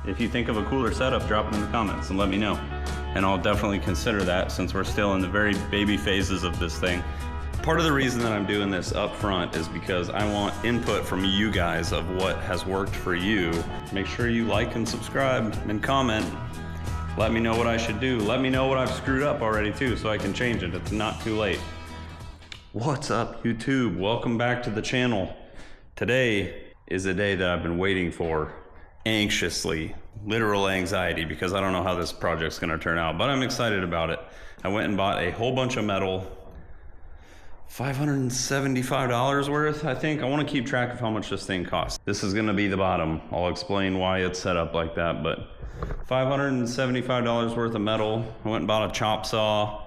If you think of a cooler setup, drop it in the comments and let me know. And I'll definitely consider that since we're still in the very baby phases of this thing. Part of the reason that I'm doing this up front is because I want input from you guys of what has worked for you. Make sure you like and subscribe and comment. Let me know what I should do. Let me know what I've screwed up already too, so I can change it. It's not too late. What's up, YouTube? Welcome back to the channel. Today is a day that I've been waiting for anxiously, literal anxiety, because I don't know how this project's gonna turn out, but I'm excited about it. I went and bought a whole bunch of metal, $575 worth, I think. I wanna keep track of how much this thing costs. This is gonna be the bottom. I'll explain why it's set up like that, but $575 worth of metal. I went and bought a chop saw.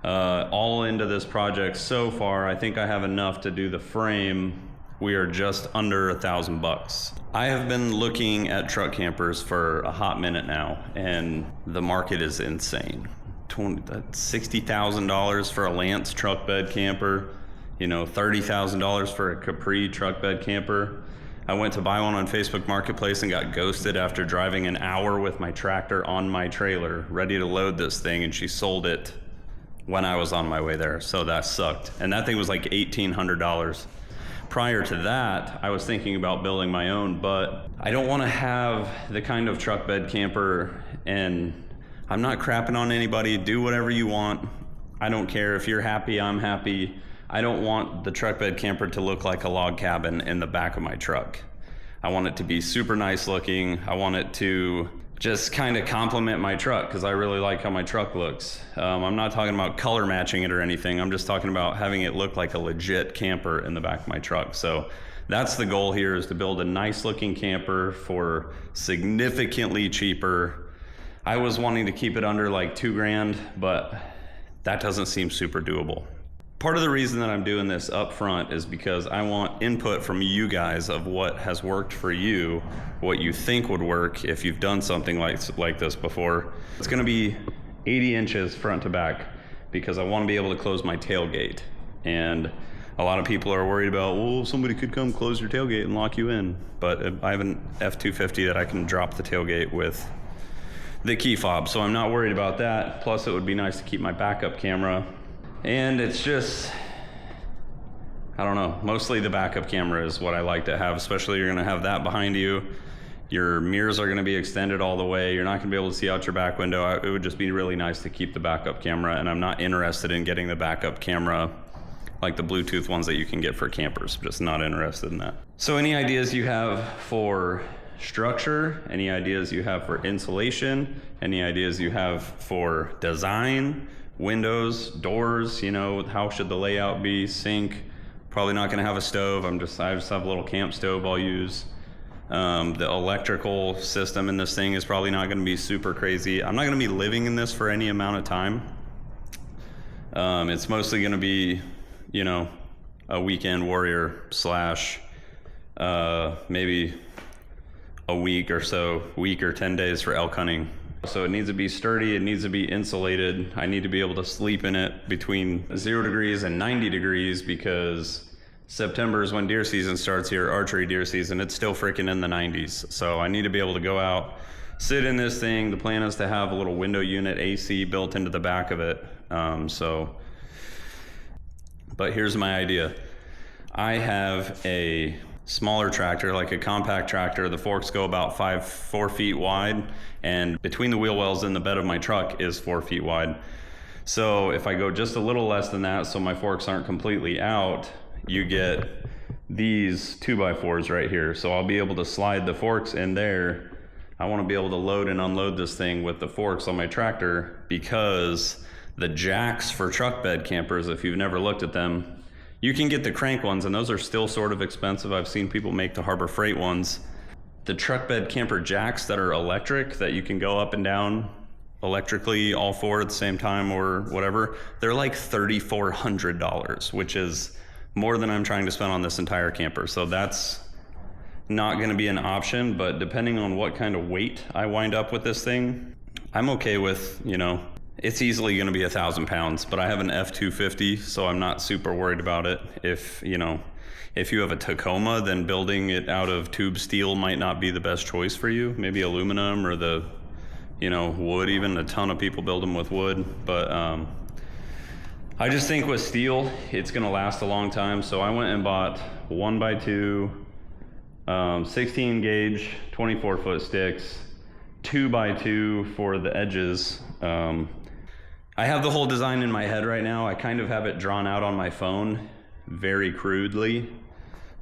All into this project so far. I think I have enough to do the frame. We are just under $1,000 bucks. I have been looking at truck campers for a hot minute now, and the market is insane. $60,000 for a Lance truck bed camper, $30,000 for a Capri truck bed camper. I went to buy one on Facebook Marketplace and got ghosted after driving an hour with my tractor on my trailer, ready to load this thing, and she sold it when I was on my way there, so that sucked. And that thing was like $1,800. Prior to that, I was thinking about building my own, but I don't want to have the kind of truck bed camper, and I'm not crapping on anybody. Do whatever you want. I don't care. If you're happy, I'm happy. I don't want the truck bed camper to look like a log cabin in the back of my truck. I want it to be super nice looking. I want it to just kind of complement my truck because I really like how my truck looks. I'm not talking about color matching it or anything. I'm just talking about having it look like a legit camper in the back of my truck. So that's the goal here, is to build a nice looking camper for significantly cheaper. I was wanting to keep it under like $2,000, but that doesn't seem super doable. Part of the reason that I'm doing this up front is because I want input from you guys of what has worked for you, what you think would work if you've done something like this before. It's gonna be 80 inches front to back because I wanna be able to close my tailgate. And a lot of people are worried about, well, somebody could come close your tailgate and lock you in. But I have an F-250 that I can drop the tailgate with the key fob, so I'm not worried about that. Plus it would be nice to keep my backup camera. And it's just, I don't know, mostly the backup camera is what I like to have, especially you're gonna have that behind you. Your mirrors are gonna be extended all the way. You're not gonna be able to see out your back window. It would just be really nice to keep the backup camera, and I'm not interested in getting the backup camera like the Bluetooth ones that you can get for campers. I'm just not interested in that. So any ideas you have for structure, any ideas you have for insulation, any ideas you have for design, windows, doors, how should the layout be? Sink, probably not gonna have a stove. I just have a little camp stove I'll use. The electrical system in this thing is probably not gonna be super crazy. I'm not gonna be living in this for any amount of time. It's mostly gonna be, a weekend warrior slash maybe a week or 10 days for elk hunting. So it needs to be sturdy, it needs to be insulated. I need to be able to sleep in it between 0 degrees and 90 degrees because September is when deer season starts here, archery deer season. It's still freaking in the 90s. So I need to be able to go out, sit in this thing. The plan is to have a little window unit AC built into the back of it. But here's my idea. I have a smaller tractor, like a compact tractor. The forks go about 4 feet wide, and between the wheel wells and the bed of my truck is 4 feet wide. So if I go just a little less than that, so my forks aren't completely out, you get these 2x4s right here. So I'll be able to slide the forks in there. I want to be able to load and unload this thing with the forks on my tractor, because the jacks for truck bed campers, if you've never looked at them, you can get the crank ones, and those are still sort of expensive. I've seen people make the Harbor Freight ones. The truck bed camper jacks that are electric, that you can go up and down electrically all four at the same time or whatever, they're like $3,400, which is more than I'm trying to spend on this entire camper. So that's not going to be an option, but depending on what kind of weight I wind up with this thing, I'm okay with, it's easily going to be 1,000 pounds, but I have an F250, so I'm not super worried about it. If you have a Tacoma, then building it out of tube steel might not be the best choice for you. Maybe aluminum or the, wood. Even a ton of people build them with wood, but I just think with steel, it's going to last a long time. So I went and bought 1x2, 16 gauge, 24 foot sticks, 2x2 for the edges. I have the whole design in my head right now. I kind of have it drawn out on my phone very crudely,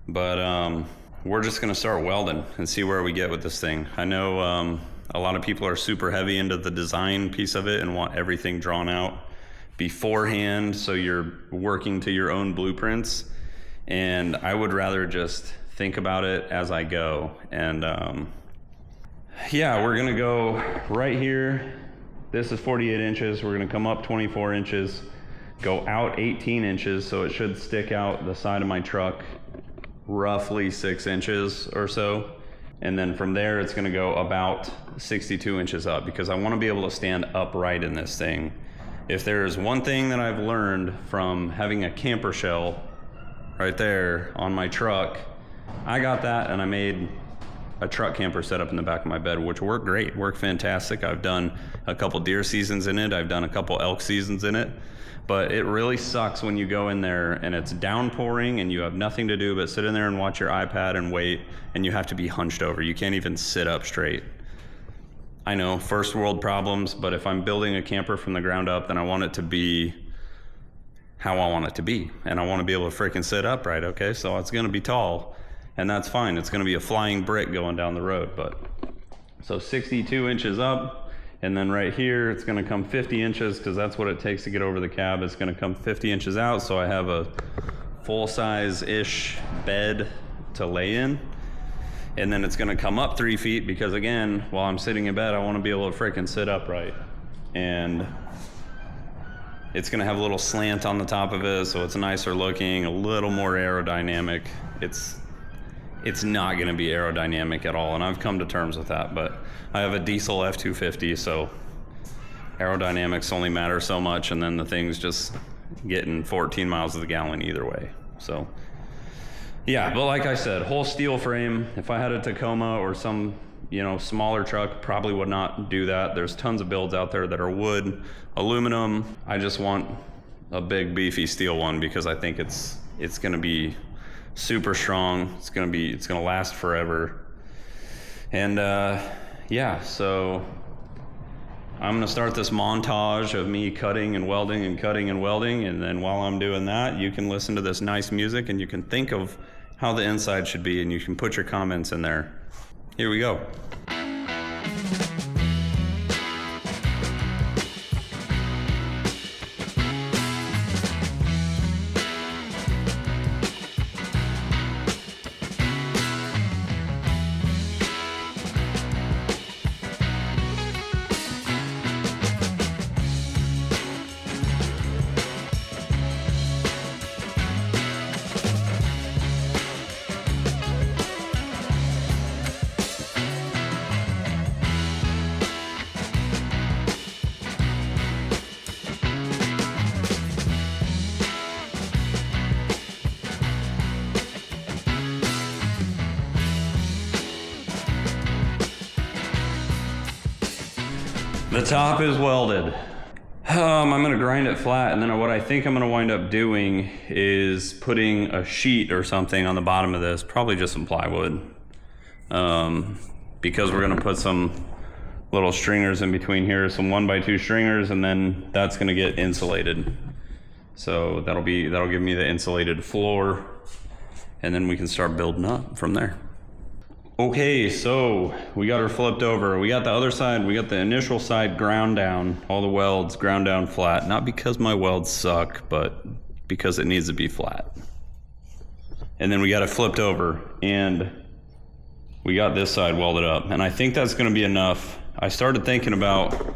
but we're just gonna start welding and see where we get with this thing. I know a lot of people are super heavy into the design piece of it and want everything drawn out beforehand, so you're working to your own blueprints, and I would rather just think about it as I go. And yeah, we're gonna go right here. This is 48 inches. We're gonna come up 24 inches, go out 18 inches, so it should stick out the side of my truck roughly 6 inches or so. And then from there, it's gonna go about 62 inches up, because I wanna be able to stand upright in this thing. If there's one thing that I've learned from having a camper shell right there on my truck, I got that and I made a truck camper setup in the back of my bed, which worked great, worked fantastic. I've done a couple deer seasons in it. I've done a couple elk seasons in it, but it really sucks when you go in there and it's downpouring and you have nothing to do but sit in there and watch your iPad and wait, and you have to be hunched over. You can't even sit up straight. I know, first world problems, but if I'm building a camper from the ground up, then I want it to be how I want it to be. And I want to be able to freaking sit upright, okay? So it's gonna be tall, and that's fine. It's gonna be a flying brick going down the road, but. So 62 inches up, and then right here, it's gonna come 50 inches, because that's what it takes to get over the cab. It's gonna come 50 inches out, so I have a full-size-ish bed to lay in. And then it's gonna come up 3 feet, because again, while I'm sitting in bed, I wanna be able to freaking sit upright. And it's gonna have a little slant on the top of it, so it's nicer looking, a little more aerodynamic. It's not gonna be aerodynamic at all, and I've come to terms with that, but I have a diesel F250, so aerodynamics only matter so much, and then the thing's just getting 14 miles to the gallon either way. So yeah, but like I said, whole steel frame. If I had a Tacoma or some, smaller truck, probably would not do that. There's tons of builds out there that are wood, aluminum. I just want a big beefy steel one, because I think it's gonna be super strong. It's gonna last forever. And yeah, so I'm gonna start this montage of me cutting and welding and cutting and welding, and then while I'm doing that, you can listen to this nice music and you can think of how the inside should be, and you can put your comments in there. Here we go. The top is welded. I'm gonna grind it flat, and then what I think I'm gonna wind up doing is putting a sheet or something on the bottom of this, probably just some plywood, because we're gonna put some little stringers in between here, some 1x2 stringers, and then that's gonna get insulated. So that'll give me the insulated floor, and then we can start building up from there. Okay, so we got her flipped over. We got the other side, we got the initial side ground down, all the welds ground down flat. Not because my welds suck, but because it needs to be flat. And then we got it flipped over, and we got this side welded up. And I think that's gonna be enough. I started thinking about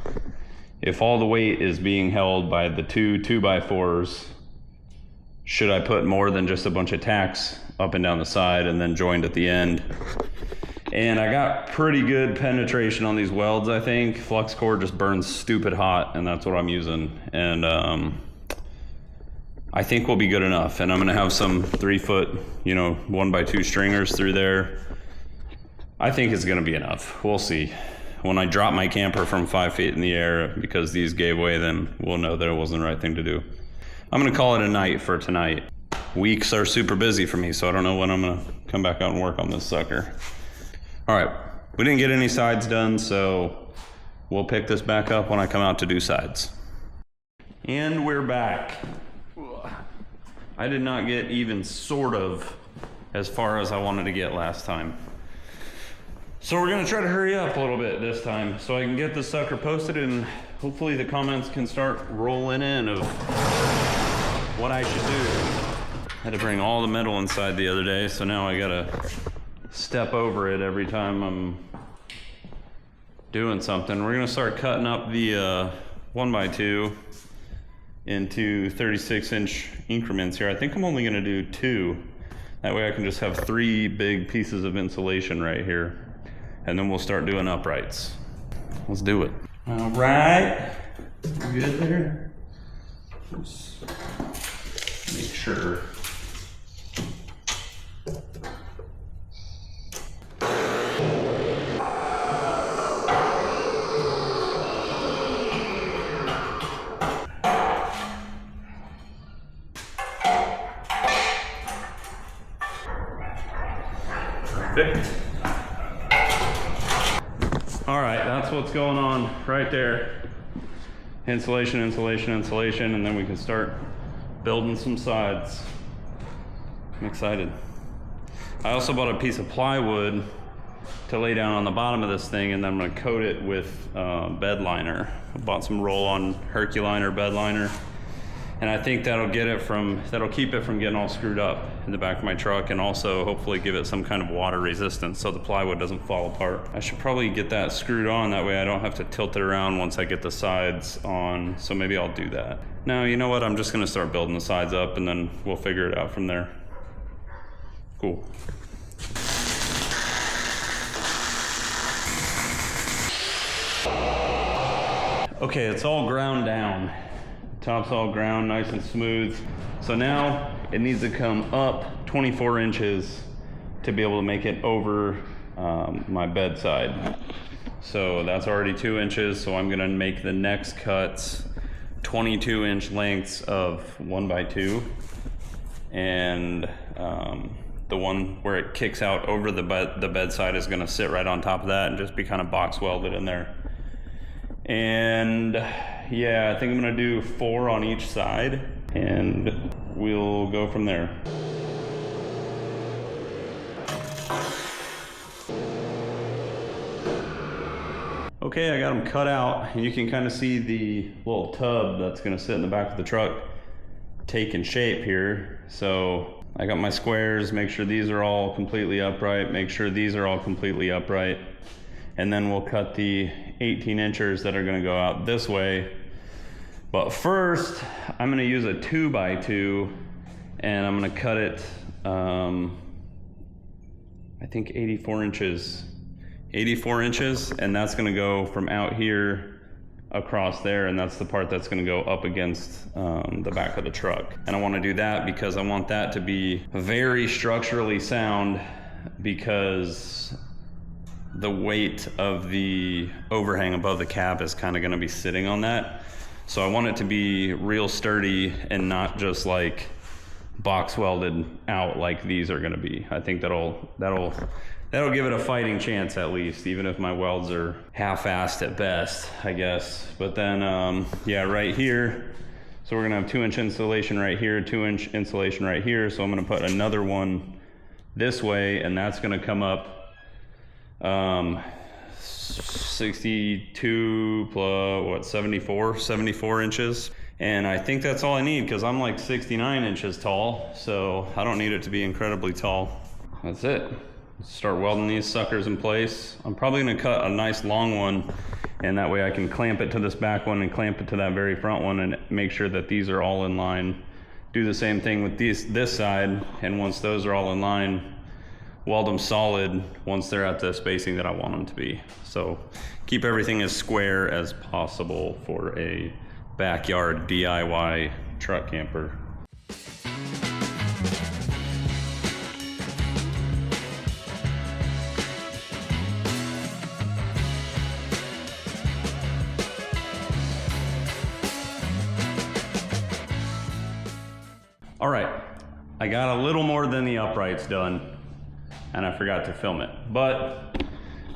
if all the weight is being held by the two 2x4s, should I put more than just a bunch of tacks up and down the side and then joined at the end? And I got pretty good penetration on these welds, I think. Flux core just burns stupid hot, and that's what I'm using. And I think we'll be good enough. And I'm gonna have some 3-foot, 1x2 stringers through there. I think it's gonna be enough. We'll see. When I drop my camper from 5 feet in the air because these gave way, then we'll know that it wasn't the right thing to do. I'm gonna call it a night for tonight. Weeks are super busy for me, so I don't know when I'm gonna come back out and work on this sucker. All right, we didn't get any sides done, so we'll pick this back up when I come out to do sides. And we're back. I did not get even sort of as far as I wanted to get last time. So we're gonna try to hurry up a little bit this time so I can get this sucker posted, and hopefully the comments can start rolling in of what I should do. I had to bring all the metal inside the other day, so now I gotta step over it every time I'm doing something. We're gonna start cutting up the 1x2 into 36-inch increments here. I think I'm only gonna do 2. That way I can just have 3 big pieces of insulation right here. And then we'll start doing uprights. Let's do it. All right, you good there? Just make sure. Perfect. All right, that's what's going on right there. Insulation, insulation, insulation, and then we can start building some sides. I'm excited. I also bought a piece of plywood to lay down on the bottom of this thing, and then I'm gonna coat it with bed liner. I bought some roll-on Herculiner bed liner, and I think that'll keep it from getting all screwed up in the back of my truck, and also hopefully give it some kind of water resistance so the plywood doesn't fall apart. I should probably get that screwed on, that way I don't have to tilt it around once I get the sides on, so maybe I'll do that. No, you know what, I'm just gonna start building the sides up and then we'll figure it out from there. Cool. Okay, it's all ground down. Top's all ground, nice and smooth. So now it needs to come up 24 inches to be able to make it over my bedside. So that's already 2 inches. So I'm gonna make the next cuts 22-inch lengths of 1x2. And the one where it kicks out over the bedside is gonna sit right on top of that and just be kind of box welded in there. And yeah, I think I'm gonna do 4 on each side and we'll go from there. Okay, I got them cut out, and you can kind of see the little tub that's gonna sit in the back of the truck taking shape here. So I got my squares, make sure these are all completely upright, make sure these are all completely upright, and then we'll cut the 18 inchers that are gonna go out this way. But first, I'm gonna use a 2x2, and I'm gonna cut it, I think 84 inches. 84 inches, and that's gonna go from out here across there, and that's the part that's gonna go up against the back of the truck. And I wanna do that because I want that to be very structurally sound, because the weight of the overhang above the cab is kind of gonna be sitting on that. So I want it to be real sturdy and not just like box welded out like these are gonna be. I think that'll give it a fighting chance, at least, even if my welds are half-assed at best, I guess. But then, yeah, right here, so we're gonna have 2-inch insulation right here, 2-inch insulation right here. So I'm gonna put another one this way, and that's gonna come up 62 plus what, 74 inches. And I think that's all I need, because I'm like 69 inches tall, so I don't need it to be incredibly tall. That's it. Start welding these suckers in place. I'm probably gonna cut a nice long one, and that way I can clamp it to this back one and clamp it to that very front one, and make sure that these are all in line. Do the same thing with this side, and once those are all in line, weld them solid once they're at the spacing that I want them to be. So keep everything as square as possible for a backyard DIY truck camper. All right, I got a little more than the uprights done, and I forgot to film it, but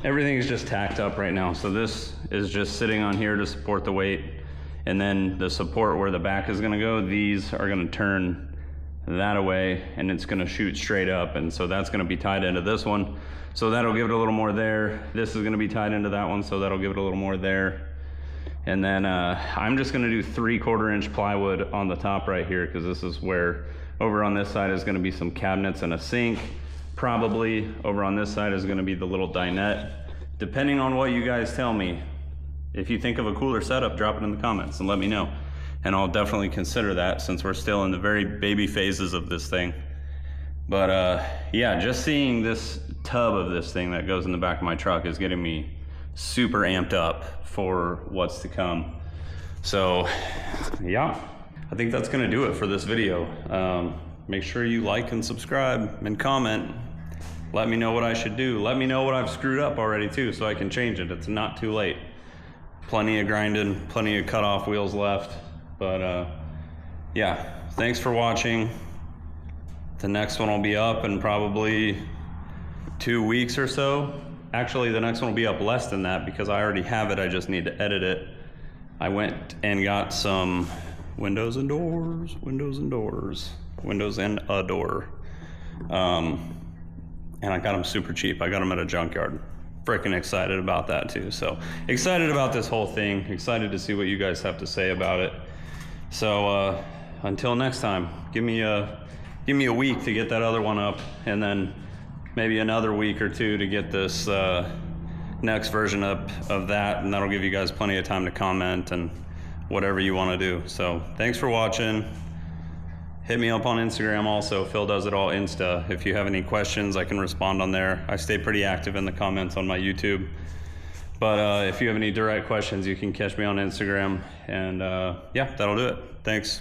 everything is just tacked up right now. So this is just sitting on here to support the weight, and then the support where the back is gonna go, these are gonna turn that away, and it's gonna shoot straight up, and so that's gonna be tied into this one. So that'll give it a little more there. This is gonna be tied into that one, so that'll give it a little more there. And then I'm just gonna do 3/4 inch plywood on the top right here, because this is where, over on this side is gonna be some cabinets and a sink. Probably over on this side is gonna be the little dinette. Depending on what you guys tell me, if you think of a cooler setup, drop it in the comments and let me know. And I'll definitely consider that, since we're still in the very baby phases of this thing. But yeah, just seeing this tub of this thing that goes in the back of my truck is getting me super amped up for what's to come. So yeah, I think that's gonna do it for this video. Make sure you like and subscribe and comment. Let me know what I should do. Let me know what I've screwed up already too, so I can change it. It's not too late. Plenty of grinding, plenty of cut off wheels left. But yeah, thanks for watching. The next one will be up in probably 2 weeks or so. Actually, the next one will be up less than that, because I already have it. I just need to edit it. I went and got some windows and doors, windows and a door. And I got them super cheap. I got them at a junkyard. Freaking excited about that too. So excited about this whole thing. Excited to see what you guys have to say about it. So until next time, give me a week to get that other one up, and then maybe another week or two to get this next version up of that, and that'll give you guys plenty of time to comment and whatever you want to do. So thanks for watching. Hit me up on Instagram also, Phil Does It All Insta. If you have any questions, I can respond on there. I stay pretty active in the comments on my YouTube. But if you have any direct questions, you can catch me on Instagram. And yeah, that'll do it. Thanks.